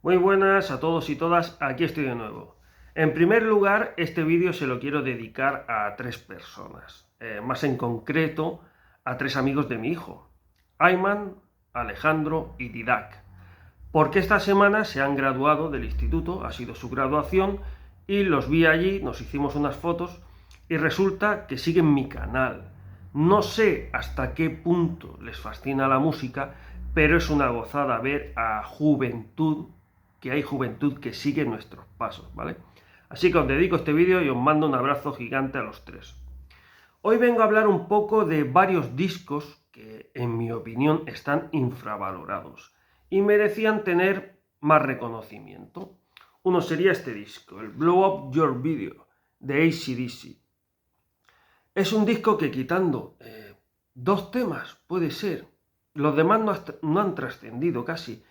Muy buenas a todos y todas, aquí estoy de nuevo. En primer lugar, este vídeo se lo quiero dedicar a tres personas, más en concreto a tres amigos de mi hijo, Ayman, Alejandro y Didac, porque esta semana se han graduado del instituto, ha sido su graduación, y los vi allí, nos hicimos unas fotos, y resulta que siguen mi canal. No sé hasta qué punto les fascina la música, pero es una gozada ver a juventud, que hay juventud que sigue nuestros pasos, ¿vale? Así que os dedico este vídeo y os mando un abrazo gigante a los tres. Hoy vengo a hablar un poco de varios discos que, en mi opinión, están infravalorados y merecían tener más reconocimiento. Uno sería este disco, el Blow Up Your Video, de AC/DC. Es un disco que, quitando dos temas, puede ser, los demás no han trascendido casi.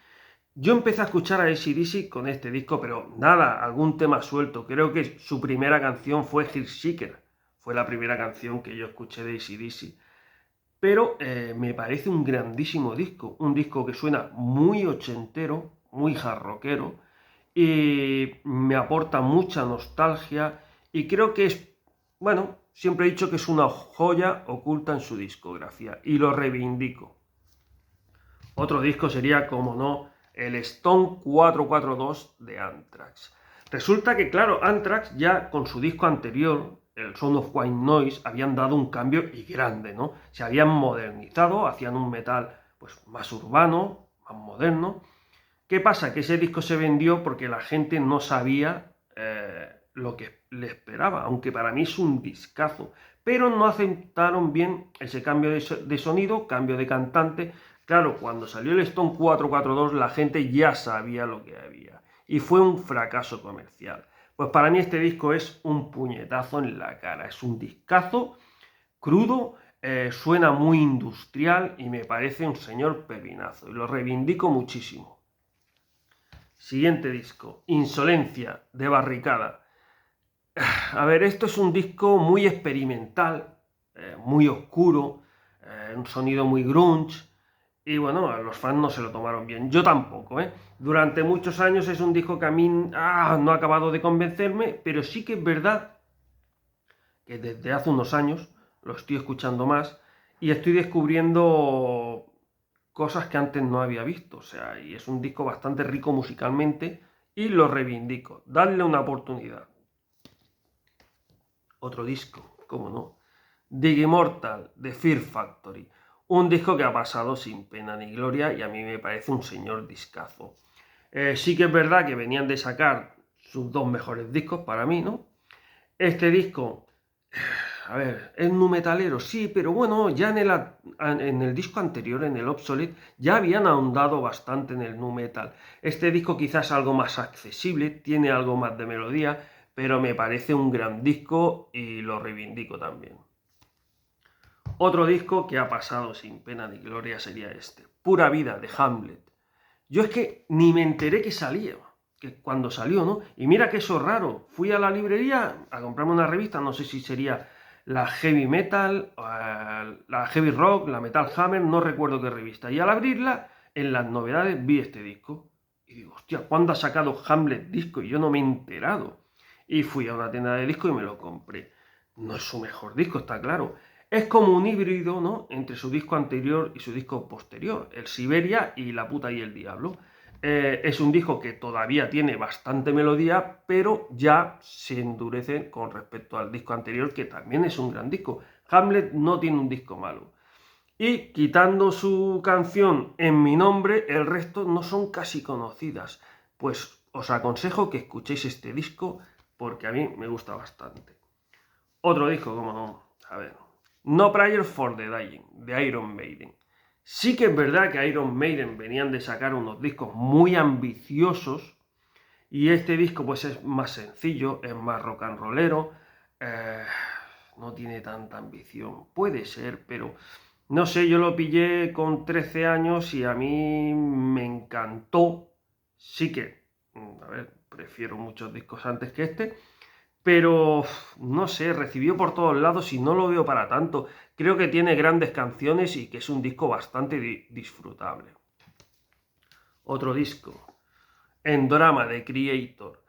Yo empecé a escuchar a AC/DC con este disco, pero nada, algún tema suelto. Creo que su primera canción fue Heartseeker. Fue la primera canción que yo escuché de AC/DC. Pero me parece un grandísimo disco. Un disco que suena muy ochentero, muy jarroquero. Y me aporta mucha nostalgia. Y creo que es, bueno, siempre he dicho que es una joya oculta en su discografía. Y lo reivindico. Otro disco sería, como no, el Stone 442 de Anthrax. Resulta que, claro, Anthrax ya con su disco anterior, el Sound of White Noise, habían dado un cambio y grande, ¿no? Se habían modernizado, hacían un metal pues más urbano, más moderno. ¿Qué pasa? Que ese disco se vendió porque la gente no sabía lo que le esperaba, aunque para mí es un discazo. Pero no aceptaron bien ese cambio de sonido, cambio de cantante. Claro, cuando salió el Stone 442 la gente ya sabía lo que había. Y fue un fracaso comercial. Pues para mí este disco es un puñetazo en la cara. Es un discazo crudo, suena muy industrial y me parece un señor pepinazo. Y lo reivindico muchísimo. Siguiente disco, Insolencia, de Barricada. A ver, esto es un disco muy experimental, muy oscuro, un sonido muy grunge, y bueno, a los fans no se lo tomaron bien, yo tampoco, ¿eh? Durante muchos años es un disco que a mí no ha acabado de convencerme, pero sí que es verdad que desde hace unos años lo estoy escuchando más y estoy descubriendo cosas que antes no había visto. O sea, y es un disco bastante rico musicalmente y lo reivindico. Dadle una oportunidad. Otro disco, cómo no. Dig Immortal, de Fear Factory. Un disco que ha pasado sin pena ni gloria y a mí me parece un señor discazo. Sí que es verdad que venían de sacar sus dos mejores discos para mí, ¿no? Este disco, a ver, es nu metalero, sí, pero bueno, ya en el disco anterior, en el Obsolete, ya habían ahondado bastante en el nu metal. Este disco quizás algo más accesible, tiene algo más de melodía, pero me parece un gran disco y lo reivindico también. Otro disco que ha pasado sin pena ni gloria sería este, Pura Vida, de Hamlet. Yo es que ni me enteré que salía, que cuando salió, ¿no? Y mira que eso es raro. Fui a la librería a comprarme una revista, no sé si sería la Heavy Metal, la Heavy Rock, la Metal Hammer, no recuerdo qué revista. Y al abrirla, en las novedades vi este disco. Y digo, hostia, ¿cuándo ha sacado Hamlet disco? Y yo no me he enterado. Y fui a una tienda de discos y me lo compré. No es su mejor disco, está claro. Es como un híbrido, ¿no? Entre su disco anterior y su disco posterior, el Siberia y La puta y el diablo. Es un disco que todavía tiene bastante melodía, pero ya se endurece con respecto al disco anterior, que también es un gran disco. Hamlet no tiene un disco malo. Y quitando su canción En mi nombre, el resto no son casi conocidas. Pues os aconsejo que escuchéis este disco porque a mí me gusta bastante. Otro disco, como no, a ver, No Prayer for the Dying, de Iron Maiden. Sí que es verdad que Iron Maiden venían de sacar unos discos muy ambiciosos y este disco pues es más sencillo, es más rock and rollero, eh, no tiene tanta ambición, puede ser, pero no sé, yo lo pillé con 13 años y a mí me encantó. Sí que, a ver, prefiero muchos discos antes que este, pero no sé, recibió por todos lados y no lo veo para tanto. Creo que tiene grandes canciones y que es un disco bastante disfrutable. Otro disco, en Drama de Creator.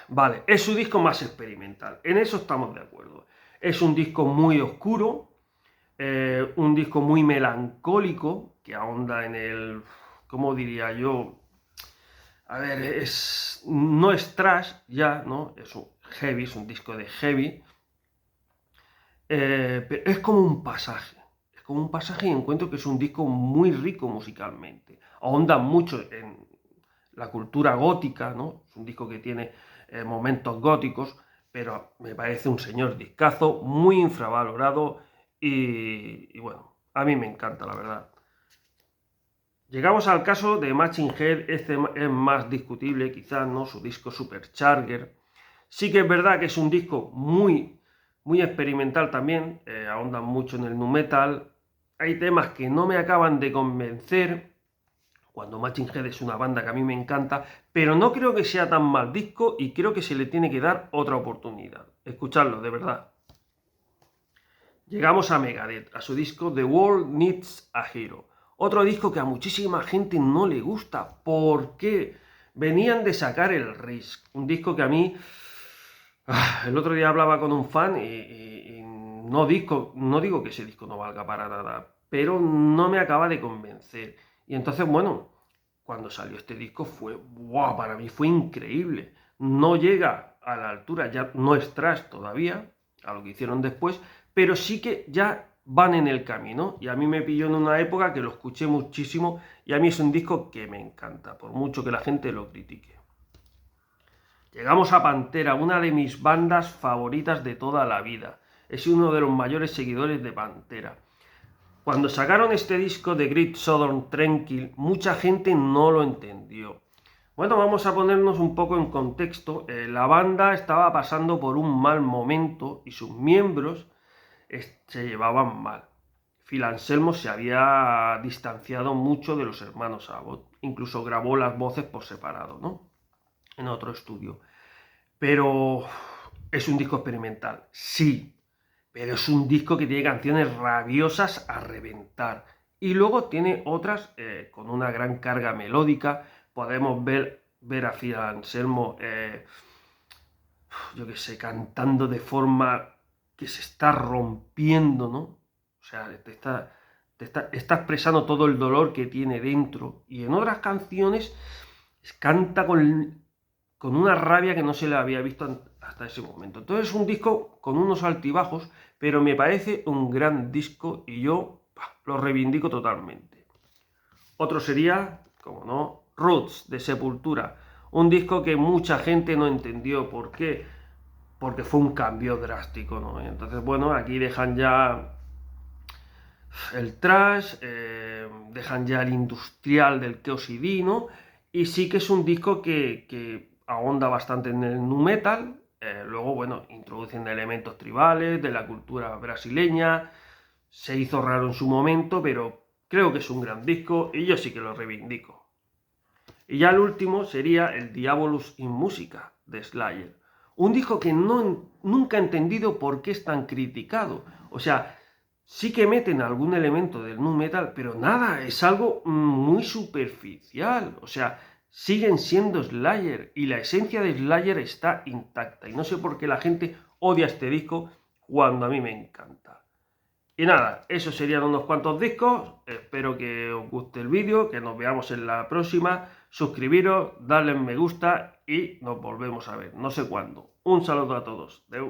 Vale, es su disco más experimental, en eso estamos de acuerdo. Es un disco muy oscuro, un disco muy melancólico, que ahonda en el, ¿cómo diría yo? A ver, no es thrash ya, ¿no? Es un heavy, es un disco de heavy, pero es como un pasaje. Es como un pasaje y encuentro que es un disco muy rico musicalmente. Ahonda mucho en la cultura gótica, ¿no? Es un disco que tiene momentos góticos, pero me parece un señor discazo, muy infravalorado y bueno, a mí me encanta, la verdad. Llegamos al caso de Machine Head, este es más discutible quizás, ¿no? Su disco Supercharger. Sí que es verdad que es un disco muy experimental también, ahondan mucho en el nu metal. Hay temas que no me acaban de convencer, cuando Machine Head es una banda que a mí me encanta, pero no creo que sea tan mal disco y creo que se le tiene que dar otra oportunidad. Escuchadlo, de verdad. Llegamos a Megadeth, a su disco The World Needs a Hero. Otro disco que a muchísima gente no le gusta. ¿Por qué? Venían de sacar el Risk, un disco que a mí... El otro día hablaba con un fan y no digo que ese disco no valga para nada, pero no me acaba de convencer. Y entonces, bueno, cuando salió este disco fue, wow, para mí fue increíble. No llega a la altura, ya no es thrash todavía, a lo que hicieron después, pero sí que ya van en el camino. Y a mí me pilló en una época que lo escuché muchísimo y a mí es un disco que me encanta, por mucho que la gente lo critique. Llegamos a Pantera, una de mis bandas favoritas de toda la vida. He sido uno de los mayores seguidores de Pantera. Cuando sacaron este disco de Great Southern Tranquil, mucha gente no lo entendió. Bueno, vamos a ponernos un poco en contexto. La banda estaba pasando por un mal momento y sus miembros se llevaban mal. Phil Anselmo se había distanciado mucho de los hermanos Abbott. Incluso grabó las voces por separado, ¿no? En otro estudio. Pero es un disco experimental, sí, pero es un disco que tiene canciones rabiosas a reventar. Y luego tiene otras con una gran carga melódica. Podemos ver a Phil Anselmo, yo qué sé, cantando de forma que se está rompiendo, ¿no? O sea, está expresando todo el dolor que tiene dentro. Y en otras canciones canta con una rabia que no se le había visto hasta ese momento. Entonces es un disco con unos altibajos, pero me parece un gran disco y yo lo reivindico totalmente. Otro sería, como no, Roots de Sepultura, un disco que mucha gente no entendió. ¿Por qué? Porque fue un cambio drástico, ¿no? Entonces, bueno, aquí dejan ya el thrash, dejan ya el industrial del Chaos ID, ¿no? Y sí que es un disco que ahonda bastante en el nu metal. Luego, bueno, introducen elementos tribales de la cultura brasileña. Se hizo raro en su momento, pero creo que es un gran disco y yo sí que lo reivindico. Y ya el último sería el Diabolus in Musica de Slayer. Un disco que nunca he entendido por qué es tan criticado. O sea, sí que meten algún elemento del nu metal, pero nada, es algo muy superficial. O sea, siguen siendo Slayer y la esencia de Slayer está intacta. Y no sé por qué la gente odia este disco cuando a mí me encanta. Y nada, esos serían unos cuantos discos. Espero que os guste el vídeo, que nos veamos en la próxima. Suscribiros, darle me gusta y nos volvemos a ver, no sé cuándo. Un saludo a todos. Deu.